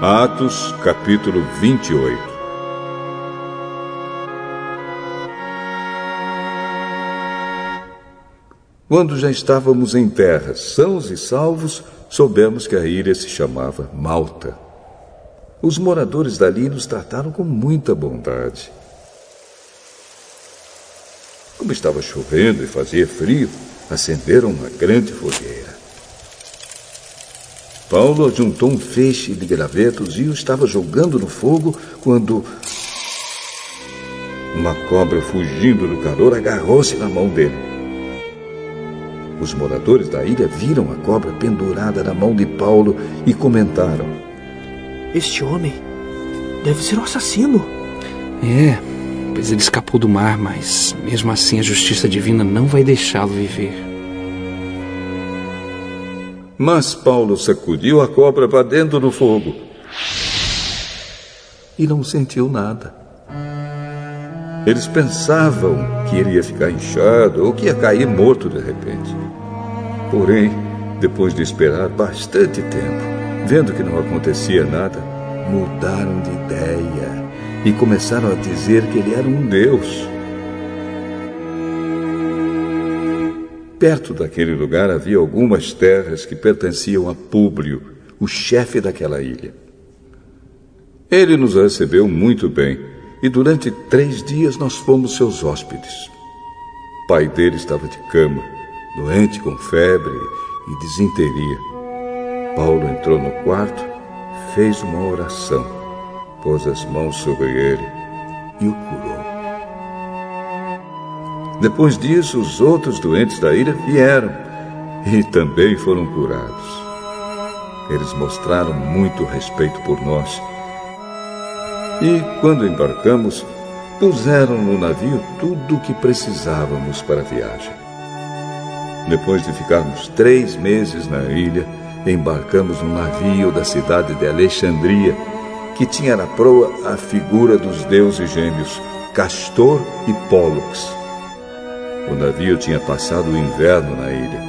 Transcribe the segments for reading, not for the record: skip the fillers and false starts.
Atos, capítulo 28. Quando já estávamos em terra, sãos e salvos, soubemos que a ilha se chamava Malta. Os moradores dali nos trataram com muita bondade. Como estava chovendo e fazia frio, acenderam uma grande fogueira. Paulo juntou um feixe de gravetos e o estava jogando no fogo quando uma cobra, fugindo do calor, agarrou-se na mão dele. Os moradores da ilha viram a cobra pendurada na mão de Paulo e comentaram: "Este homem deve ser um assassino." Pois ele escapou do mar, mas mesmo assim a justiça divina não vai deixá-lo viver. Mas Paulo sacudiu a cobra para dentro do fogo e não sentiu nada. Eles pensavam que ele ia ficar inchado ou que ia cair morto de repente. Porém, depois de esperar bastante tempo, vendo que não acontecia nada, mudaram de ideia e começaram a dizer que ele era um deus. Perto daquele lugar havia algumas terras que pertenciam a Públio, o chefe daquela ilha. Ele nos recebeu muito bem e durante 3 dias nós fomos seus hóspedes. O pai dele estava de cama, doente com febre e disenteria. Paulo entrou no quarto, fez uma oração, pôs as mãos sobre ele e o curou. Depois disso, os outros doentes da ilha vieram e também foram curados. Eles mostraram muito respeito por nós. E, quando embarcamos, puseram no navio tudo o que precisávamos para a viagem. Depois de ficarmos 3 meses na ilha, embarcamos num navio da cidade de Alexandria, que tinha na proa a figura dos deuses gêmeos, Castor e Pólux. O navio tinha passado o inverno na ilha.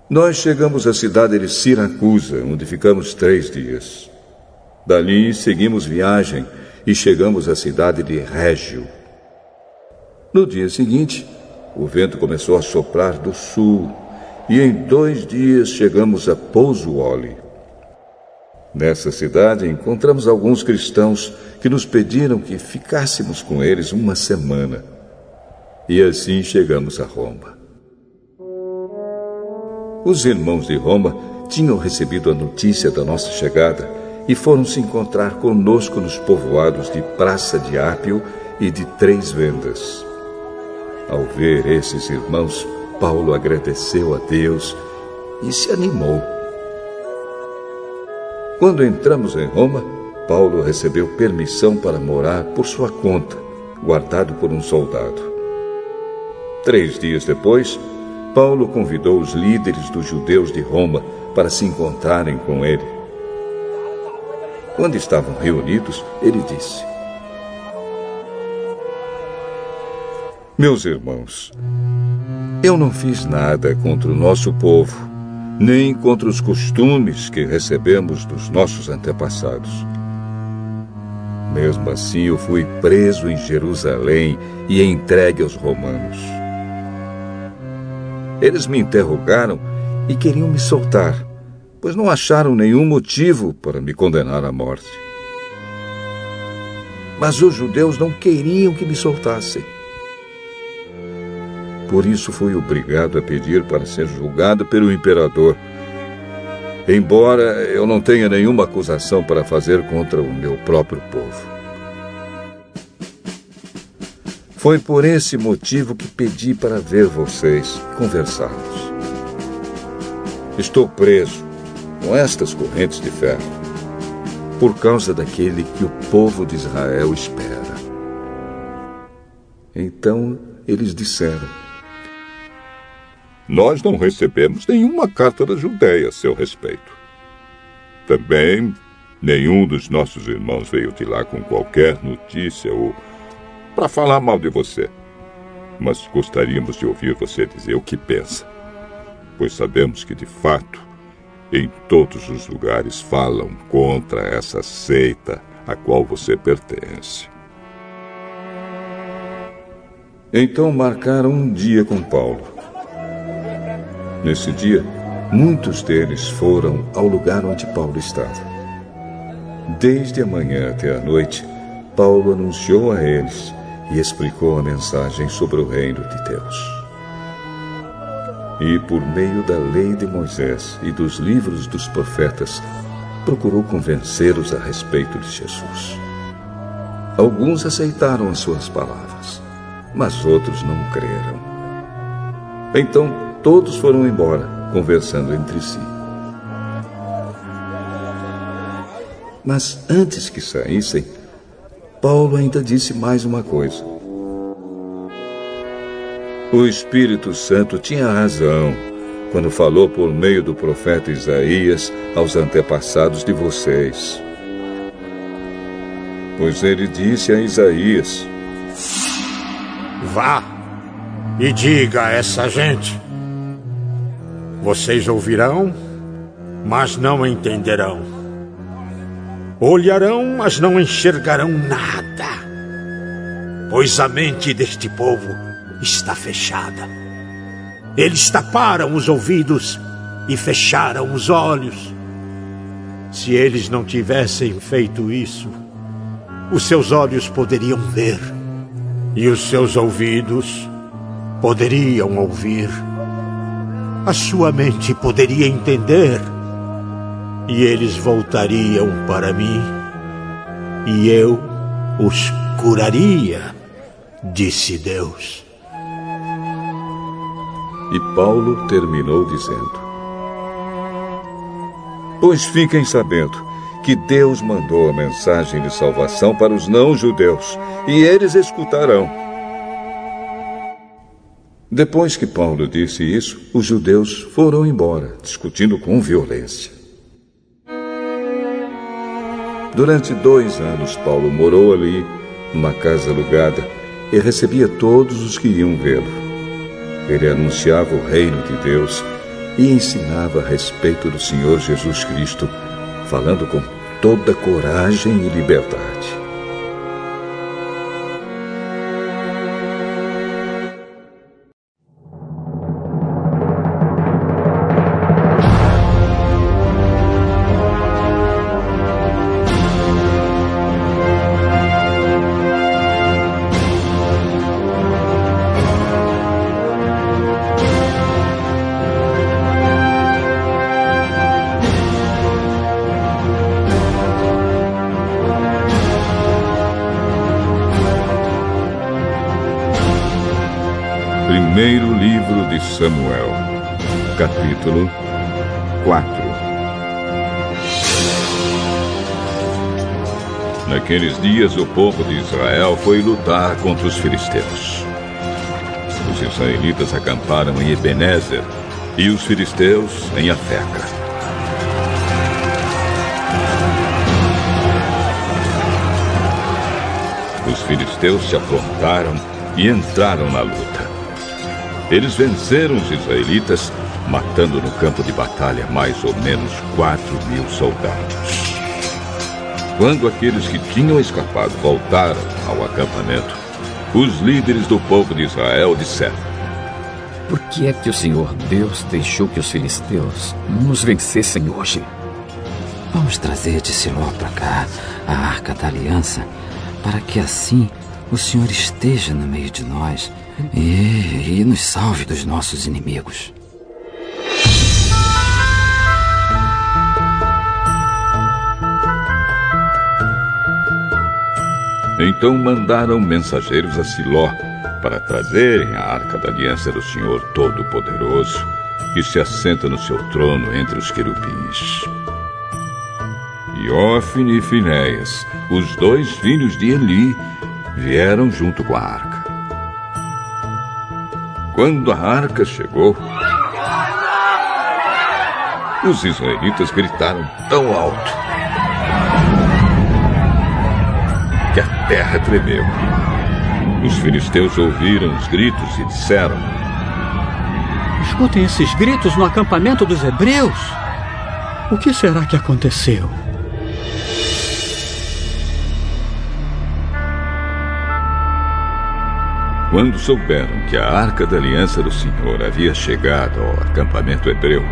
Nós chegamos à cidade de Siracusa, onde ficamos 3 dias. Dali seguimos viagem e chegamos à cidade de Régio. No dia seguinte, o vento começou a soprar do sul e em 2 dias chegamos a Pozzuoli. Nessa cidade encontramos alguns cristãos que nos pediram que ficássemos com eles 1 semana. E assim chegamos a Roma. Os irmãos de Roma tinham recebido a notícia da nossa chegada e foram se encontrar conosco nos povoados de Praça de Ápio e de 3 Vendas. Ao ver esses irmãos, Paulo agradeceu a Deus e se animou. Quando entramos em Roma, Paulo recebeu permissão para morar por sua conta, guardado por um soldado. 3 dias depois, Paulo convidou os líderes dos judeus de Roma para se encontrarem com ele. Quando estavam reunidos, ele disse: "Meus irmãos, eu não fiz nada contra o nosso povo, nem contra os costumes que recebemos dos nossos antepassados. Mesmo assim, eu fui preso em Jerusalém e entregue aos romanos. Eles me interrogaram e queriam me soltar, pois não acharam nenhum motivo para me condenar à morte. Mas os judeus não queriam que me soltassem. Por isso fui obrigado a pedir para ser julgado pelo imperador, embora eu não tenha nenhuma acusação para fazer contra o meu próprio povo. Foi por esse motivo que pedi para ver vocês e conversarmos. Estou preso com estas correntes de ferro por causa daquele que o povo de Israel espera." Então eles disseram: "Nós não recebemos nenhuma carta da Judéia a seu respeito. Também nenhum dos nossos irmãos veio de lá com qualquer notícia ou para falar mal de você. mas gostaríamos de ouvir você dizer o que pensa, pois sabemos que, de fato, em todos os lugares falam contra essa seita a qual você pertence. Então marcaram um dia com Paulo. Nesse dia, muitos deles foram ao lugar onde Paulo estava. Desde a manhã até a noite, Paulo anunciou a eles e explicou a mensagem sobre o reino de Deus. E, por meio da lei de Moisés e dos livros dos profetas, procurou convencê-los a respeito de Jesus. Alguns aceitaram as suas palavras, mas outros não creram. Então, todos foram embora, conversando entre si. Mas antes que saíssem, Paulo ainda disse mais uma coisa. O Espírito Santo tinha razão quando falou por meio do profeta Isaías aos antepassados de vocês. Pois ele disse a Isaías: Vá e diga a essa gente: vocês ouvirão, mas não entenderão. Olharão, mas não enxergarão nada, pois a mente deste povo está fechada. Eles taparam os ouvidos e fecharam os olhos. Se eles não tivessem feito isso, os seus olhos poderiam ver e os seus ouvidos poderiam ouvir. A sua mente poderia entender e eles voltariam para mim e eu os curaria, disse Deus. E Paulo terminou dizendo: Pois fiquem sabendo que Deus mandou a mensagem de salvação para os não-judeus, e eles escutarão. Depois que Paulo disse isso, os judeus foram embora, discutindo com violência. Durante 2 anos, Paulo morou ali, numa casa alugada, e recebia todos os que iam vê-lo. Ele anunciava o reino de Deus e ensinava a respeito do Senhor Jesus Cristo, falando com toda coragem e liberdade. Primeiro livro de Samuel, capítulo 4. Naqueles dias o povo de Israel foi lutar contra os filisteus. Os israelitas acamparam em Ebenezer e os filisteus em Afeca. Os filisteus se aprontaram e entraram na luta. Eles venceram os israelitas, matando no campo de batalha mais ou menos 4.000 soldados. Quando aqueles que tinham escapado voltaram ao acampamento, os líderes do povo de Israel disseram: Por que é que o Senhor Deus deixou que os filisteus nos vencessem hoje? Vamos trazer de Siló para cá a Arca da Aliança, para que assim o Senhor esteja no meio de nós e nos salve dos nossos inimigos. Então mandaram mensageiros a Siló para trazerem a Arca da Aliança do Senhor Todo-Poderoso, que se assenta no seu trono entre os querubins. E Hófni e Finéias, os 2 filhos de Eli, vieram junto com a arca. Quando a arca chegou, os israelitas gritaram tão alto que a terra tremeu. Os filisteus ouviram os gritos e disseram: Escutem esses gritos no acampamento dos hebreus. O que será que aconteceu? Quando souberam que a arca da aliança do Senhor havia chegado ao acampamento hebreu,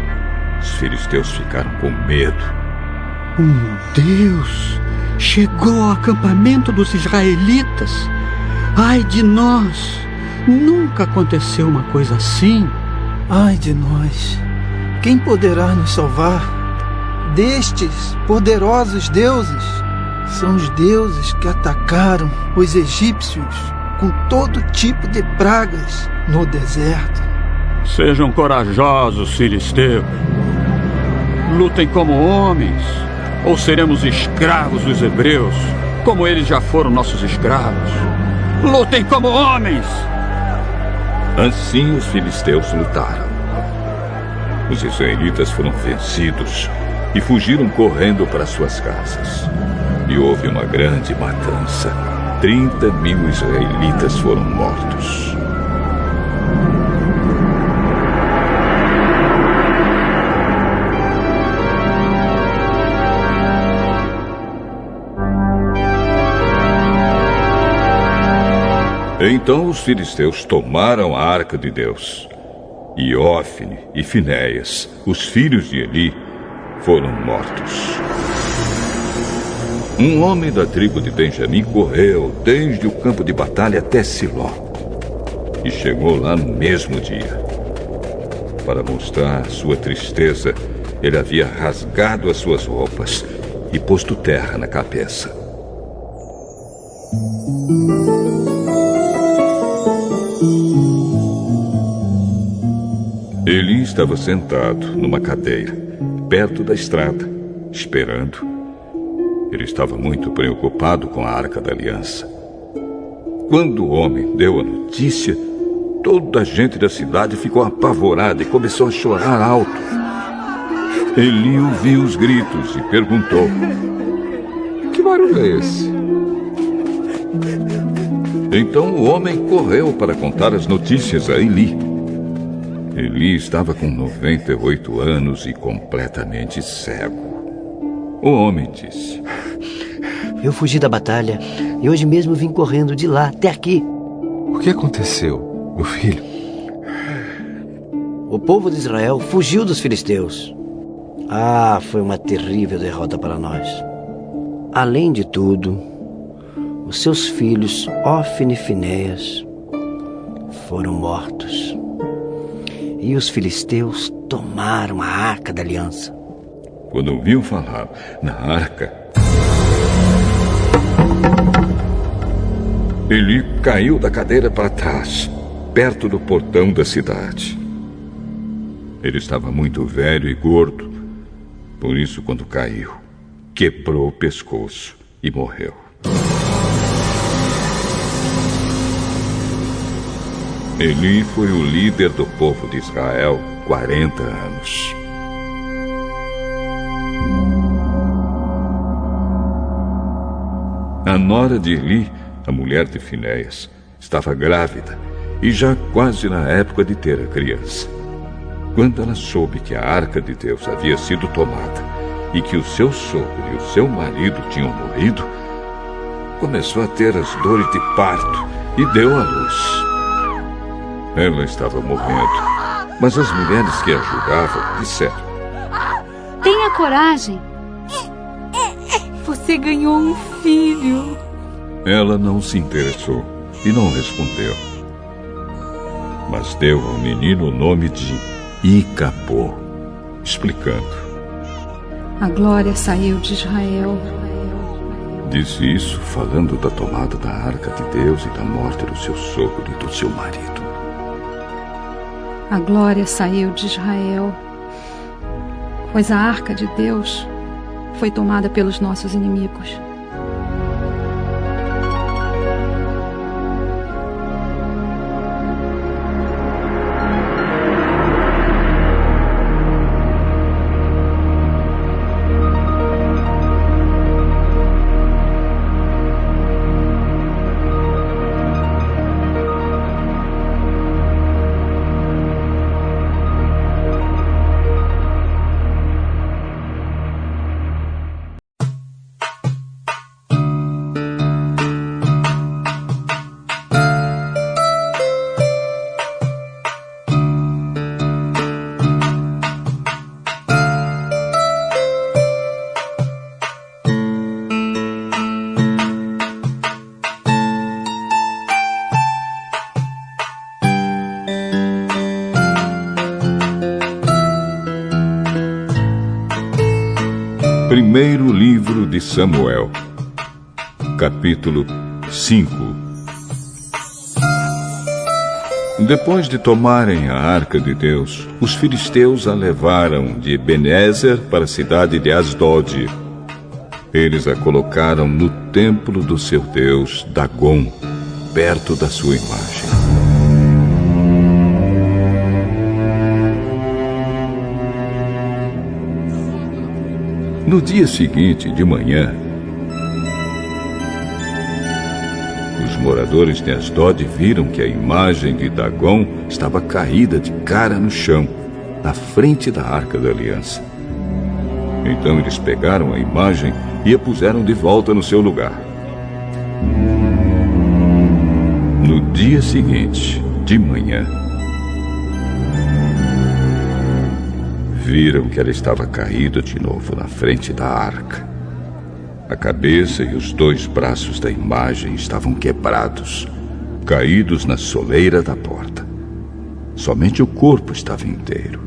os filisteus ficaram com medo. Deus! Chegou ao acampamento dos israelitas! Ai de nós! Nunca aconteceu uma coisa assim. Ai de nós! Quem poderá nos salvar destes poderosos deuses? São os deuses que atacaram os egípcios com todo tipo de pragas no deserto. Sejam corajosos, filisteus. Lutem como homens, ou seremos escravos dos hebreus, como eles já foram nossos escravos. Lutem como homens! Assim os filisteus lutaram. Os israelitas foram vencidos e fugiram correndo para suas casas. E houve uma grande matança. 30.000 israelitas foram mortos. Então os filisteus tomaram a arca de Deus. E Ófni e Finéias, os filhos de Eli, foram mortos. Um homem da tribo de Benjamim correu desde o campo de batalha até Siló. E chegou lá no mesmo dia. Para mostrar sua tristeza, ele havia rasgado as suas roupas e posto terra na cabeça. Eli estava sentado numa cadeira, perto da estrada, esperando. Ele estava muito preocupado com a Arca da Aliança. Quando o homem deu a notícia, toda a gente da cidade ficou apavorada e começou a chorar alto. Eli ouviu os gritos e perguntou: Que barulho é esse? Então o homem correu para contar as notícias a Eli. Eli estava com 98 anos e completamente cego. O homem disse: Eu fugi da batalha e hoje mesmo vim correndo de lá até aqui. O que aconteceu, meu filho? O povo de Israel fugiu dos filisteus. Foi uma terrível derrota para nós. Além de tudo, os seus filhos, Ófni e Finéias, foram mortos. E os filisteus tomaram a Arca da Aliança. Quando ouviu falar na arca, Eli caiu da cadeira para trás, perto do portão da cidade. Ele estava muito velho e gordo. Por isso, quando caiu, quebrou o pescoço e morreu. Eli foi o líder do povo de Israel 40 anos. A nora de Eli, a mulher de Finéias, estava grávida e já quase na época de ter a criança. Quando ela soube que a arca de Deus havia sido tomada e que o seu sogro e o seu marido tinham morrido, começou a ter as dores de parto e deu à luz. Ela estava morrendo, mas as mulheres que a ajudavam disseram: Tenha coragem. Você ganhou um filho. Ela não se interessou e não respondeu. Mas deu ao menino o nome de Icabô, explicando: A glória saiu de Israel. Disse isso falando da tomada da arca de Deus e da morte do seu sogro e do seu marido. A glória saiu de Israel, pois a arca de Deus foi tomada pelos nossos inimigos. Primeiro livro de Samuel, capítulo 5. Depois de tomarem a arca de Deus, os filisteus a levaram de Ebenezer para a cidade de Asdod. Eles a colocaram no templo do seu deus, Dagom, perto da sua imagem. No dia seguinte, de manhã, os moradores de Asdod viram que a imagem de Dagom estava caída de cara no chão, na frente da Arca da Aliança. Então eles pegaram a imagem e a puseram de volta no seu lugar. No dia seguinte, de manhã, viram que ela estava caída de novo na frente da arca. A cabeça e os 2 braços da imagem estavam quebrados, caídos na soleira da porta. Somente o corpo estava inteiro.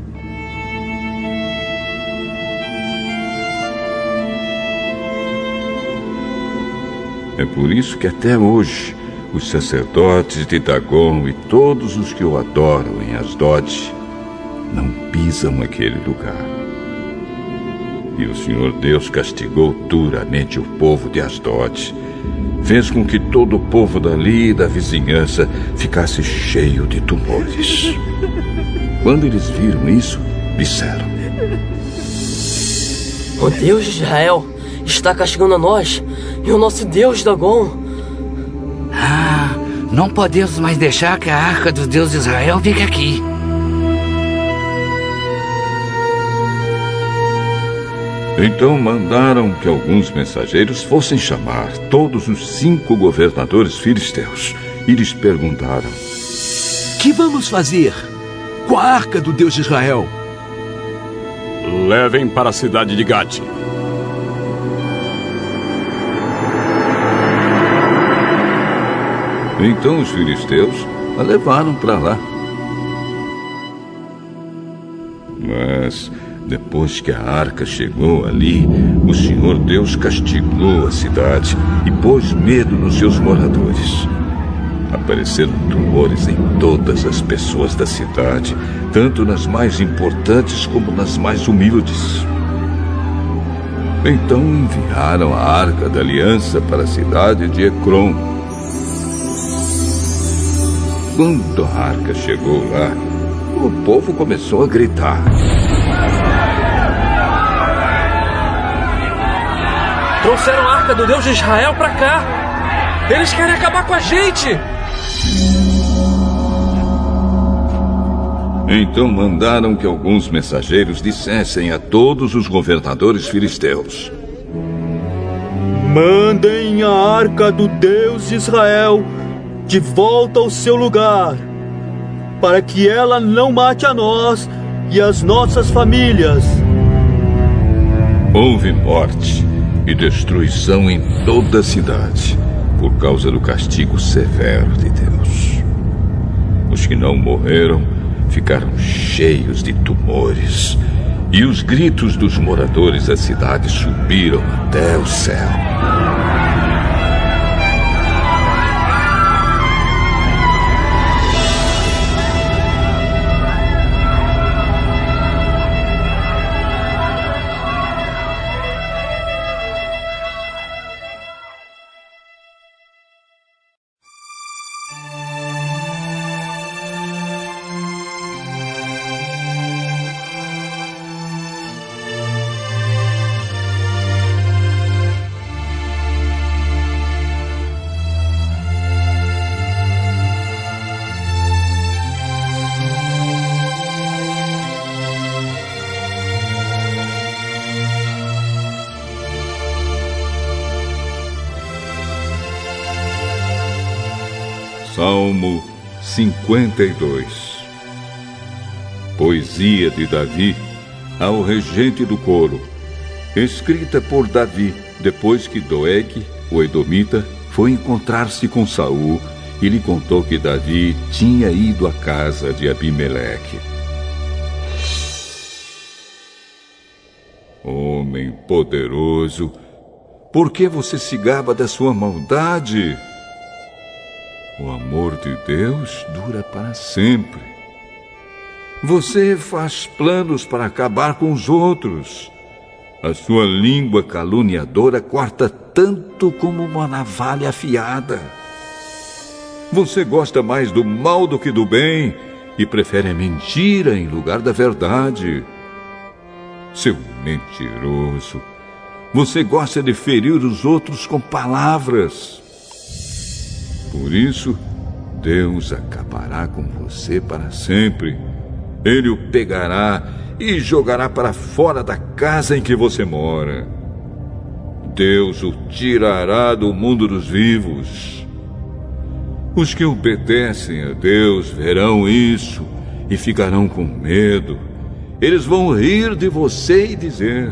É por isso que até hoje os sacerdotes de Dagom e todos os que o adoram em Asdod não pisam aquele lugar. E o Senhor Deus castigou duramente o povo de Asdod. Fez com que todo o povo dali e da vizinhança ficasse cheio de tumores. Quando eles viram isso, disseram: O Deus de Israel está castigando a nós e o nosso Deus Dagom. Não podemos mais deixar que a arca do Deus de Israel fique aqui. Então mandaram que alguns mensageiros fossem chamar todos os 5 governadores filisteus e lhes perguntaram: Que vamos fazer com a arca do Deus de Israel? Levem para a cidade de Gate. Então os filisteus a levaram para lá. Mas depois que a arca chegou ali, o Senhor Deus castigou a cidade e pôs medo nos seus moradores. Apareceram tumores em todas as pessoas da cidade, tanto nas mais importantes como nas mais humildes. Então enviaram a arca da aliança para a cidade de Ecrom. Quando a arca chegou lá, o povo começou a gritar: Trouxeram a arca do Deus de Israel pra cá! Eles querem acabar com a gente! Então mandaram que alguns mensageiros dissessem a todos os governadores filisteus: Mandem a arca do Deus de Israel de volta ao seu lugar, para que ela não mate a nós e as nossas famílias. Houve morte e destruição em toda a cidade, por causa do castigo severo de Deus. Os que não morreram ficaram cheios de tumores, e os gritos dos moradores da cidade subiram até o céu. Salmo 52. Poesia de Davi ao regente do coro, escrita por Davi depois que Doeg, o edomita, foi encontrar-se com Saul e lhe contou que Davi tinha ido à casa de Abimeleque. Homem poderoso, por que você se gaba da sua maldade? O amor de Deus dura para sempre. Você faz planos para acabar com os outros. A sua língua caluniadora corta tanto como uma navalha afiada. Você gosta mais do mal do que do bem e prefere a mentira em lugar da verdade. Seu mentiroso, você gosta de ferir os outros com palavras. Por isso, Deus acabará com você para sempre. Ele o pegará e jogará para fora da casa em que você mora. Deus o tirará do mundo dos vivos. Os que obedecem a Deus verão isso e ficarão com medo. Eles vão rir de você e dizer: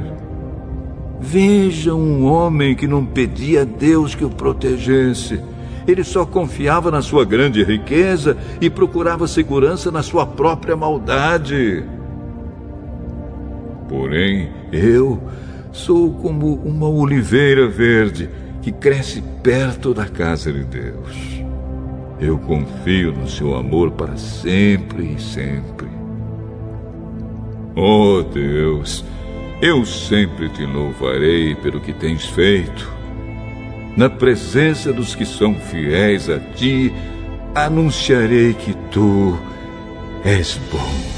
veja um homem que não pedia a Deus que o protegesse. Ele só confiava na sua grande riqueza e procurava segurança na sua própria maldade. Porém, eu sou como uma oliveira verde que cresce perto da casa de Deus. Eu confio no seu amor para sempre e sempre. Oh Deus, eu sempre te louvarei pelo que tens feito. Na presença dos que são fiéis a ti, anunciarei que tu és bom.